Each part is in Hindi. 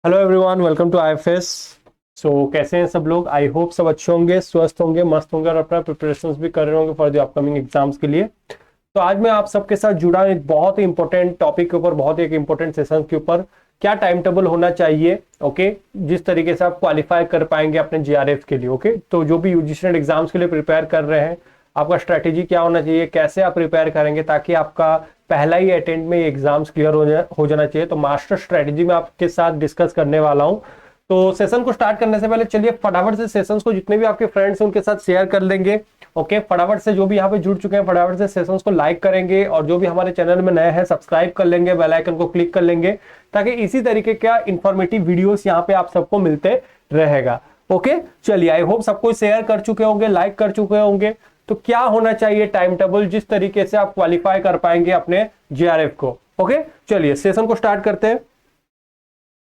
Hello everyone, welcome to IFS. कैसे हैं सब लोग? आई होप सब अच्छे होंगे, स्वस्थ होंगे, मस्त होंगे और अपना प्रिपरेशंस भी कर रहे होंगे फॉर द अपकमिंग एग्जाम्स के लिए। तो आज मैं आप सबके साथ जुड़ा हूं एक बहुत ही इंपॉर्टेंट टॉपिक के ऊपर, बहुत ही एक इंपॉर्टेंट सेशन के ऊपर। क्या टाइम टेबल होना चाहिए, ओके, जिस तरीके से आप क्वालिफाई कर पाएंगे अपने जीआरएफ के लिए। ओके, तो जो भी यूजीसी नेट एग्जाम्स के लिए प्रिपेयर कर रहे हैं, आपका स्ट्रेटेजी क्या होना चाहिए, कैसे आप प्रिपेयर करेंगे ताकि आपका पहला ही अटेम्प्ट में एग्जाम्स क्लियर हो जाना चाहिए। तो मास्टर स्ट्रेटेजी में आपके साथ डिस्कस करने वाला हूं। तो सेशन को स्टार्ट करने से पहले चलिए फटाफट से सेशंस को जितने भी आपके फ्रेंड्स हैं उनके साथ शेयर कर लेंगे। ओके, फटाफट से जो भी यहाँ पे जुड़ चुके हैं फटाफट से सेशंस को लाइक करेंगे, और जो भी हमारे चैनल में नए हैं सब्सक्राइब कर लेंगे, बेल आइकन को क्लिक कर लेंगे, ताकि इसी तरीके का इंफॉर्मेटिव वीडियोस यहाँ पे आप सबको मिलते रहेगा। ओके, चलिए, आई होप सबको शेयर कर चुके होंगे, लाइक कर चुके होंगे। तो क्या होना चाहिए टाइम टेबल, जिस तरीके से आप क्वालिफाई कर पाएंगे अपने जीआरएफ को। ओके, चलिए सेशन को स्टार्ट करते हैं।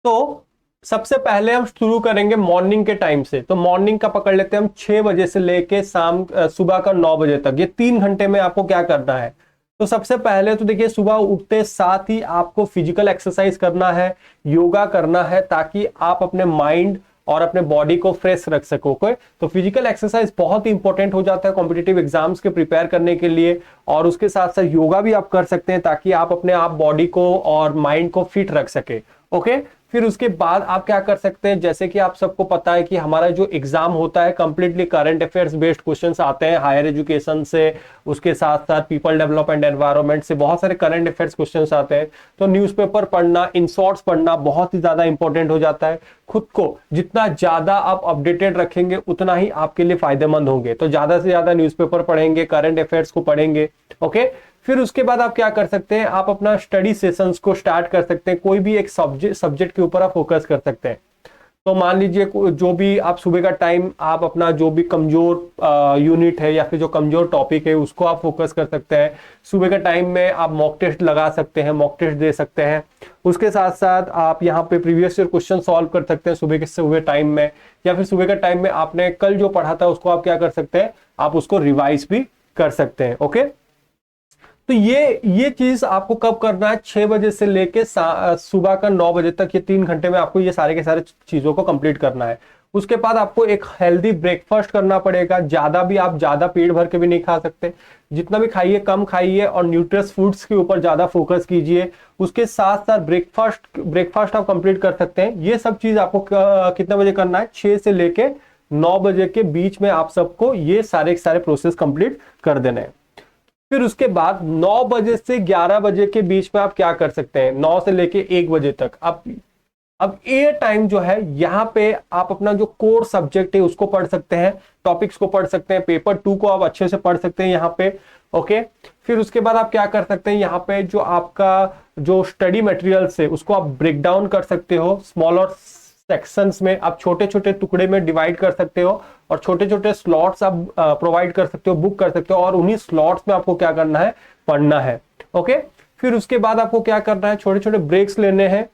तो सबसे पहले हम शुरू करेंगे मॉर्निंग के टाइम से। तो मॉर्निंग का पकड़ लेते हैं हम 6 बजे से लेके सुबह का 9 बजे तक। ये 3 घंटे में आपको क्या करना है? तो सबसे पहले तो देखिए, सुबह उठते साथ ही आपको फिजिकल एक्सरसाइज करना है, योगा करना है, ताकि आप अपने माइंड और अपने बॉडी को फ्रेश रख सको। तो फिजिकल एक्सरसाइज बहुत ही इंपॉर्टेंट हो जाता है कॉम्पिटिटिव एग्जाम्स के प्रिपेयर करने के लिए। और उसके साथ साथ योगा भी आप कर सकते हैं, ताकि आप अपने आप बॉडी को और माइंड को फिट रख सके। ओके, फिर उसके बाद आप क्या कर सकते हैं, जैसे कि आप सबको पता है कि हमारा जो एग्जाम होता है completely current affairs based questions आते हैं हायर एजुकेशन से, उसके साथ साथ पीपल डेवलपमेंट एनवायरनमेंट से बहुत सारे करंट अफेयर्स क्वेश्चंस आते हैं। तो न्यूज़पेपर पढ़ना, इन शॉर्ट्स पढ़ना बहुत ही ज्यादा इंपॉर्टेंट हो जाता है। खुद को जितना ज्यादा आप अपडेटेड रखेंगे उतना ही आपके लिए फायदेमंद होंगे। तो ज्यादा से ज्यादा न्यूज़पेपर पढ़ेंगे, करंट अफेयर्स को पढ़ेंगे। ओके, फिर उसके बाद आप क्या कर सकते हैं, आप अपना स्टडी सेशंस को स्टार्ट कर सकते हैं। कोई भी एक सब्जेक्ट के ऊपर आप फोकस कर सकते हैं। तो मान लीजिए जो भी आप सुबह का टाइम, आप अपना जो भी कमजोर यूनिट है या फिर जो कमजोर टॉपिक है उसको आप फोकस कर सकते हैं। सुबह का टाइम में आप मॉक टेस्ट लगा सकते हैं, मॉक टेस्ट दे सकते हैं। उसके साथ साथ आप यहाँ पे प्रीवियस ईयर क्वेश्चन सॉल्व कर सकते हैं सुबह के सुबह टाइम में, या फिर सुबह का टाइम में आपने कल जो पढ़ा था उसको आप क्या कर सकते हैं, आप उसको रिवाइज भी कर सकते हैं। ओके, तो ये चीज आपको कब करना है, 6 बजे से लेके सुबह का 9 बजे तक। ये 3 घंटे में आपको ये सारे के सारे चीजों को कंप्लीट करना है। उसके बाद आपको एक हेल्दी ब्रेकफास्ट करना पड़ेगा। ज्यादा भी आप ज्यादा पेट भर के भी नहीं खा सकते, जितना भी खाइए कम खाइए, और न्यूट्रियस फूड्स के ऊपर ज्यादा फोकस कीजिए। उसके साथ साथ ब्रेकफास्ट आप कंप्लीट कर सकते हैं। ये सब चीज आपको कितने बजे करना है, 6 से लेके 9 बजे के बीच में आप सबको ये सारे के सारे प्रोसेस कंप्लीट कर देने हैं। फिर उसके बाद 9 बजे से 11 बजे के बीच में आप क्या कर सकते हैं, 9 से लेके 1 बजे तक। अब ये टाइम जो है, यहाँ पे आप अपना जो कोर सब्जेक्ट है उसको पढ़ सकते हैं, टॉपिक्स को पढ़ सकते हैं, पेपर 2 को आप अच्छे से पढ़ सकते हैं यहाँ पे। ओके, फिर उसके बाद आप क्या कर सकते हैं, यहाँ पे जो आपका जो स्टडी मटेरियल्स है उसको आप ब्रेक डाउन कर सकते हो। स्मॉलर सेक्शंस में आप छोटे छोटे टुकड़े में डिवाइड कर सकते हो, और छोटे छोटे स्लॉट्स आप प्रोवाइड कर सकते हो, बुक कर सकते हो, और उन्हीं स्लॉट्स में आपको क्या करना है, पढ़ना है। ओके, फिर उसके बाद आपको क्या करना है, छोटे छोटे ब्रेक्स लेने हैं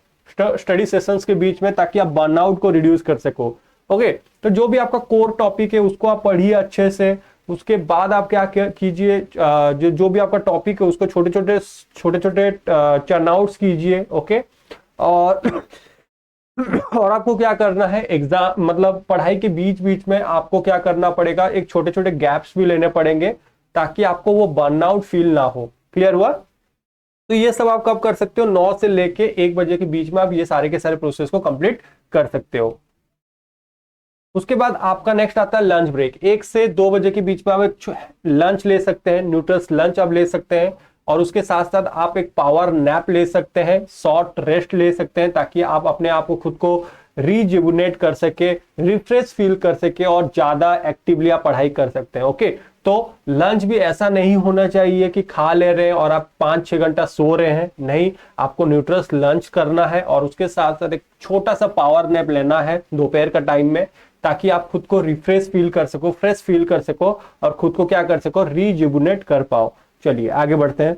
स्टडी सेशंस के बीच में, ताकि आप बर्नआउट को रिड्यूस कर सको। ओके, तो जो भी आपका कोर टॉपिक है उसको आप पढ़िए अच्छे से। उसके बाद आप क्या कीजिए, जो भी आपका टॉपिक है उसको छोटे छोटे चर्न आउट्स कीजिए। ओके, और और आपको क्या करना है, एग्जाम मतलब पढ़ाई के बीच बीच में आपको क्या करना पड़ेगा, एक छोटे छोटे गैप्स भी लेने पड़ेंगे, ताकि आपको वो बर्नआउट फील ना हो। क्लियर हुआ? तो ये सब आप कब कर सकते हो, 9 से लेके 1 बजे के बीच में आप ये सारे के सारे प्रोसेस को कंप्लीट कर सकते हो। उसके बाद आपका नेक्स्ट आता है लंच ब्रेक। 1 से 2 बजे के बीच में आप एक लंच ले सकते हैं, न्यूट्रस लंच आप ले सकते हैं। और उसके साथ साथ आप एक पावर नैप ले सकते हैं, शॉर्ट रेस्ट ले सकते हैं, ताकि आप अपने आप को खुद को रिजुविनेट कर सके, रिफ्रेश फील कर सके, और ज्यादा एक्टिवली आप पढ़ाई कर सकते हैं। ओके, तो लंच भी ऐसा नहीं होना चाहिए कि खा ले रहे हैं और आप 5-6 घंटा सो रहे हैं। नहीं, आपको न्यूट्रस लंच करना है, और उसके साथ साथ एक छोटा सा पावर नैप लेना है दोपहर का टाइम में, ताकि आप खुद को रिफ्रेश फील कर सको, फ्रेश फील कर सको, और खुद को क्या कर सको, रिजुविनेट कर पाओ। चलिए आगे बढ़ते हैं।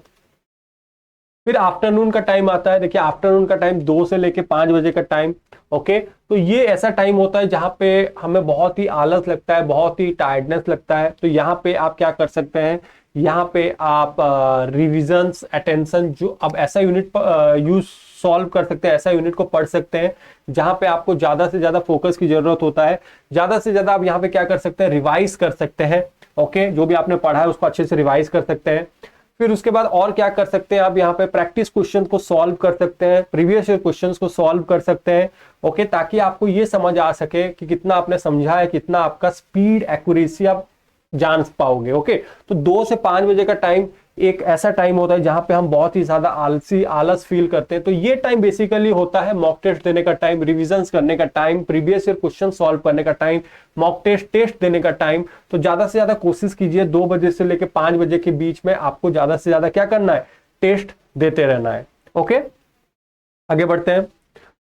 फिर आफ्टरनून का टाइम आता है। देखिए, आफ्टरनून का टाइम 2 से लेके 5 बजे का टाइम। ओके, तो ये ऐसा टाइम होता है जहां पे हमें बहुत ही आलस लगता है, बहुत ही टायर्डनेस लगता है। तो यहाँ पे आप क्या कर सकते हैं, यहाँ पे आप रिविजन्स, अटेंशन, जो अब ऐसा यूनिट यूज सॉल्व कर सकते हैं, ऐसा यूनिट को पढ़ सकते हैं जहां पे आपको ज्यादा से ज्यादा फोकस की जरूरत होता है। ज्यादा से ज्यादा आप यहाँ पे क्या कर सकते हैं, रिवाइज कर सकते हैं। ओके, जो भी आपने पढ़ा है उसको अच्छे से रिवाइज कर सकते हैं। फिर उसके बाद और क्या कर सकते हैं, आप यहाँ पे प्रैक्टिस क्वेश्चन को सॉल्व कर सकते हैं, प्रीवियस ईयर क्वेश्चन को सॉल्व कर सकते हैं। ओके, ताकि आपको ये समझ आ सके कि कितना आपने समझा है, कितना आपका स्पीड एक्यूरेसी आप जान पाओगे। ओके, तो 2 से 5 बजे का टाइम एक ऐसा टाइम होता है जहां पे हम बहुत ही ज्यादा आलस फील करते हैं। तो ये टाइम बेसिकली होता है मॉक टेस्ट देने का टाइम, रिविजन्स करने का time, previous year question solve करने का टाइम, मॉक टेस्ट देने का टाइम। तो ज्यादा से ज्यादा कोशिश कीजिए 2 बजे से लेकर 5 बजे के बीच में आपको ज्यादा से ज्यादा क्या करना है, टेस्ट देते रहना है। ओके, आगे बढ़ते हैं।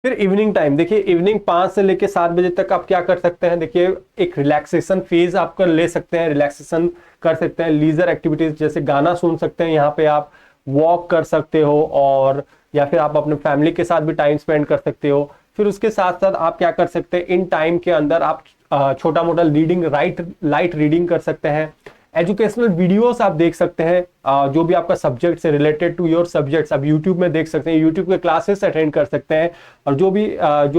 फिर इवनिंग टाइम, देखिए इवनिंग 5 से लेके 7 बजे तक आप क्या कर सकते हैं, देखिए एक रिलैक्सेशन फेज आप कर ले सकते हैं, रिलैक्सेशन कर सकते हैं, लीजर एक्टिविटीज जैसे गाना सुन सकते हैं, यहाँ पे आप वॉक कर सकते हो, और या फिर आप अपने फैमिली के साथ भी टाइम स्पेंड कर सकते हो। फिर उसके साथ साथ आप क्या कर सकते हैं, इन टाइम के अंदर आप छोटा मोटा रीडिंग, लाइट रीडिंग कर सकते हैं। एजुकेशनल वीडियोस आप देख सकते हैं, जो भी आपका सब्जेक्ट से रिलेटेड टू योर सब्जेक्ट्स आप यूट्यूब में देख सकते हैं, यूट्यूब के क्लासेस अटेंड कर सकते हैं, और जो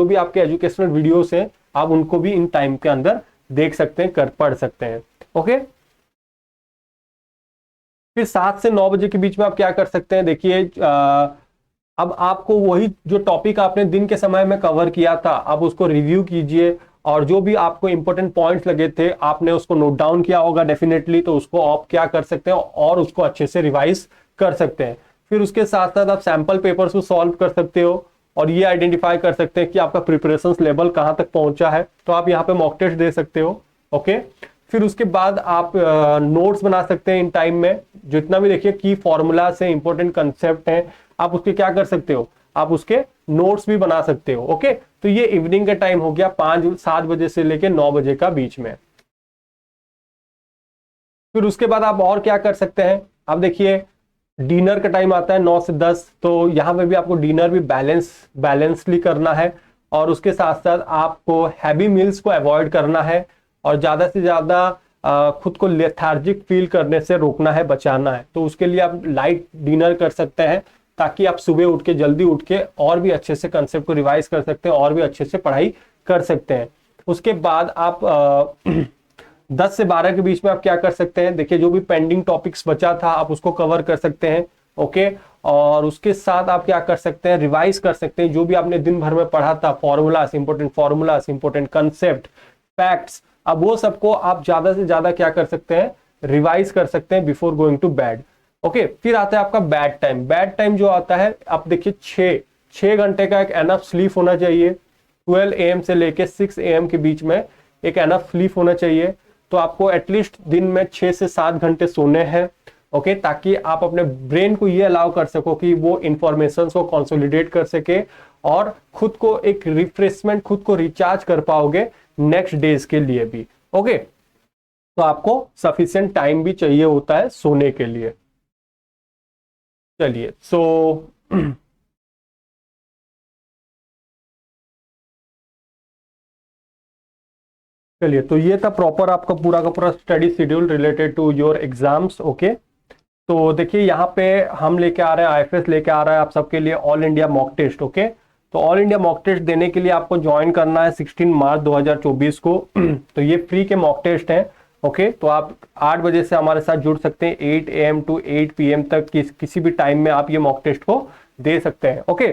भी आपके एजुकेशनल वीडियोस हैं आप उनको भी इन टाइम के अंदर देख सकते हैं, पढ़ सकते हैं। ओके, फिर 7 से 9 बजे के बीच में आप क्या कर सकते हैं, देखिए अब आपको वही जो टॉपिक आपने दिन के समय में कवर किया था आप उसको रिव्यू कीजिए, और जो भी आपको इंपॉर्टेंट पॉइंट्स लगे थे आपने उसको नोट डाउन किया होगा डेफिनेटली, तो उसको आप क्या कर सकते हैं और उसको अच्छे से रिवाइज कर सकते हैं। फिर उसके साथ साथ आप सैंपल पेपर्स को सॉल्व कर सकते हो, और ये आइडेंटिफाई कर सकते हैं कि आपका प्रिपरेशन लेवल कहाँ तक पहुंचा है, तो आप यहाँ पे मॉक टेस्ट दे सकते हो। ओके, फिर उसके बाद आप नोट्स बना सकते हैं इन टाइम में, जितना भी देखिए की फॉर्मूला से इंपॉर्टेंट कंसेप्ट है आप उसके क्या कर सकते हो, आप उसके नोट्स भी बना सकते हो। ओके, तो ये इवनिंग का टाइम हो गया 5-7 बजे से लेके 9 बजे का बीच में। फिर उसके बाद आप और क्या कर सकते हैं, आप देखिए डिनर का टाइम आता है 9 से 10, तो यहाँ पे भी आपको डिनर भी बैलेंसली करना है, और उसके साथ साथ आपको हैवी मील्स को अवॉइड करना है, और ज्यादा से ज्यादा खुद को लेथार्जिक फील करने से रोकना है, बचाना है। तो उसके लिए आप लाइट डिनर कर सकते हैं, ताकि आप सुबह उठ के जल्दी उठ के और भी अच्छे से कंसेप्ट को रिवाइज कर सकते हैं, और भी अच्छे से पढ़ाई कर सकते हैं। उसके बाद आप 10 से 12 के बीच में आप क्या कर सकते हैं, देखिए जो भी पेंडिंग टॉपिक्स बचा था आप उसको कवर कर सकते हैं। ओके, और उसके साथ आप क्या कर सकते हैं, रिवाइज कर सकते हैं जो भी आपने दिन भर में पढ़ा था, फॉर्मूलास, इंपॉर्टेंट कंसेप्ट, फैक्ट्स, अब वो सबको आप ज्यादा से ज्यादा क्या कर सकते हैं, रिवाइज कर सकते हैं before going to bed. Okay, फिर आता है आपका बेड टाइम। बेड टाइम जो आता है आप देखिए 6 घंटे का एक एनफ स्लीप होना चाहिए। 12 AM से लेके 6 AM के बीच में एक एनफ स्लीप होना चाहिए। तो आपको एटलीस्ट दिन में 6 से 7 घंटे सोने हैं। ओके, ताकि आप अपने ब्रेन को ये अलाउ कर सको कि वो इंफॉर्मेशन को कंसोलिडेट कर सके, और खुद को एक रिफ्रेशमेंट, खुद को रिचार्ज कर पाओगे नेक्स्ट डेज के लिए भी। ओके, तो आपको सफिशिएंट टाइम भी चाहिए होता है सोने के लिए। चलिए, चलिए, तो ये था प्रॉपर आपका पूरा का पूरा study schedule related to your exams. Okay, तो देखिए यहाँ पे हम लेके आ रहे हैं, आईएफएस लेके आ रहा है आप सबके लिए all India mock test. Okay, तो ऑल इंडिया मॉक टेस्ट देने के लिए आपको ज्वाइन करना है 16 मार्च 2024 को। तो ये फ्री के मॉक टेस्ट हैं। ओके, तो आप 8 बजे से हमारे साथ जुड़ सकते हैं, 8 AM to 8 PM तक किसी भी टाइम में आप ये मॉक टेस्ट को दे सकते हैं। ओके,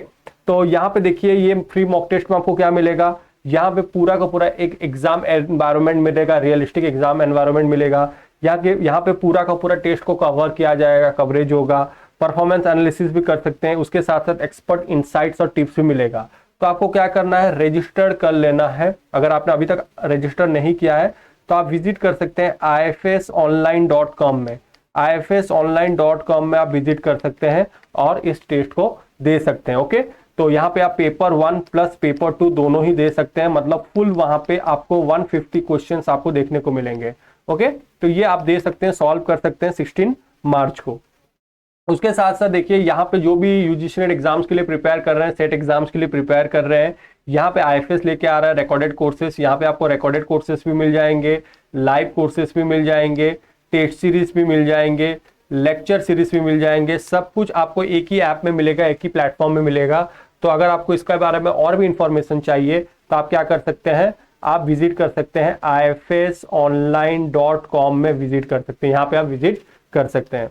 तो यहाँ पे देखिए ये फ्री मॉक टेस्ट में आपको क्या मिलेगा, यहाँ पे पूरा का पूरा एक एग्जाम एनवायरनमेंट मिलेगा, रियलिस्टिक एग्जाम एनवायरनमेंट मिलेगा। यहाँ पे पूरा का पूरा टेस्ट को कवर किया जाएगा, कवरेज होगा, परफॉर्मेंस एनालिसिस भी कर सकते हैं, उसके साथ साथ एक्सपर्ट इंसाइट्स और टिप्स भी मिलेगा। तो आपको क्या करना है, रजिस्टर्ड कर लेना है। अगर आपने अभी तक रजिस्टर नहीं किया है तो आप विजिट कर सकते हैं ifsonline.com में, ifsonline.com में आप विजिट कर सकते हैं और इस टेस्ट को दे सकते हैं। ओके, तो यहाँ पे आप पेपर 1 प्लस पेपर 2 दोनों ही दे सकते हैं, मतलब फुल वहां पे आपको 150 क्वेश्चंस आपको देखने को मिलेंगे। ओके, तो ये आप दे सकते हैं, सॉल्व कर सकते हैं 16 मार्च को। उसके साथ साथ देखिए यहाँ पे जो भी यूजीसी नेट एग्जाम्स के लिए प्रिपेयर कर रहे हैं, सेट एग्जाम्स के लिए प्रिपेयर कर रहे हैं, यहाँ पे आईएफएस लेके आ रहा है रिकॉर्डेड कोर्सेस। यहाँ पे आपको रिकॉर्डेड कोर्सेस भी मिल जाएंगे, लाइव कोर्सेस भी मिल जाएंगे, टेस्ट सीरीज भी मिल जाएंगे, लेक्चर सीरीज भी मिल जाएंगे। सब कुछ आपको एक ही ऐप में मिलेगा, एक ही प्लेटफॉर्म में मिलेगा। तो तो अगर आपको इसके बारे में और भी इंफॉर्मेशन चाहिए तो आप क्या कर सकते हैं, आप विजिट कर सकते हैं ifsonline.com में विजिट कर सकते हैं, यहाँ पे आप विजिट कर सकते हैं।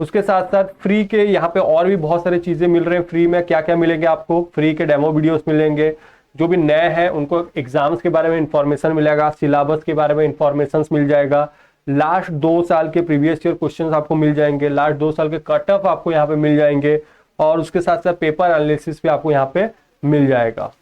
उसके साथ साथ फ्री के यहाँ पे और भी बहुत सारी चीजें मिल रहे हैं। फ्री में क्या क्या मिलेंगे आपको, फ्री के डेमो वीडियोस मिलेंगे, जो भी नए हैं उनको एग्जाम्स के बारे में इंफॉर्मेशन मिलेगा, सिलेबस के बारे में इंफॉर्मेशन मिल जाएगा, लास्ट 2 साल के प्रीवियस ईयर क्वेश्चंस आपको मिल जाएंगे, लास्ट 2 साल के कट ऑफ आपको यहाँ पे मिल जाएंगे, और उसके साथ साथ पेपर एनालिसिस भी आपको यहाँ पे मिल जाएगा।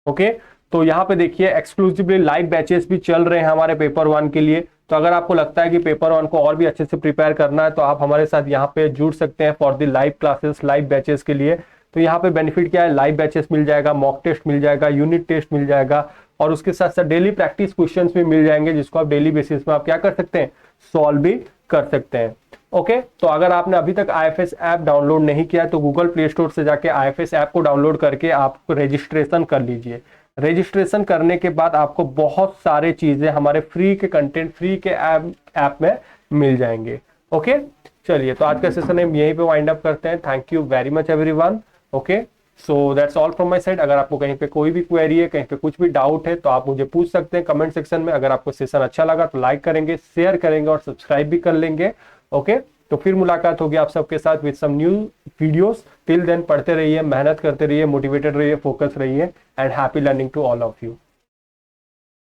ओके, तो यहाँ पे देखिए एक्सक्लूसिवली लाइव बैचेस भी चल रहे हैं हमारे पेपर 1 के लिए। तो अगर आपको लगता है कि पेपर 1 को और भी अच्छे से प्रिपेयर करना है तो आप हमारे साथ यहाँ पे जुड़ सकते हैं for the live classes, live batches के लिए। तो यहाँ पे बेनिफिट क्या है, लाइव बैचेस मिल जाएगा, मॉक टेस्ट मिल जाएगा, यूनिट टेस्ट मिल जाएगा, और उसके साथ साथ डेली प्रैक्टिस क्वेश्चंस भी मिल जाएंगे, जिसको आप डेली बेसिस में आप क्या कर सकते हैं, सॉल्व भी कर सकते हैं। ओके, तो अगर आपने अभी तक IFS ऐप डाउनलोड नहीं किया तो गूगल प्ले स्टोर से जाके IFS ऐप को डाउनलोड करके आप रजिस्ट्रेशन कर लीजिए। रजिस्ट्रेशन करने के बाद आपको बहुत सारे चीजें हमारे फ्री के कंटेंट, फ्री के ऐप में मिल जाएंगे। ओके, चलिए तो आज का सेशन हम यहीं पे वाइंड अप करते हैं। Thank you very much everyone. Okay, so that's all from my side. अगर आपको कहीं पे कोई भी क्वेरी है, कहीं पे कुछ भी डाउट है तो आप मुझे पूछ सकते हैं कमेंट सेक्शन में। अगर आपको सेशन अच्छा लगा तो लाइक करेंगे, शेयर करेंगे और सब्सक्राइब भी कर लेंगे। ओके, तो फिर मुलाकात होगी आप सबके साथ with some new videos. Till then पढ़ते रहिए, मेहनत करते रहिए, मोटिवेटेड रहिए, फोकस रहिए, and happy learning to all of you.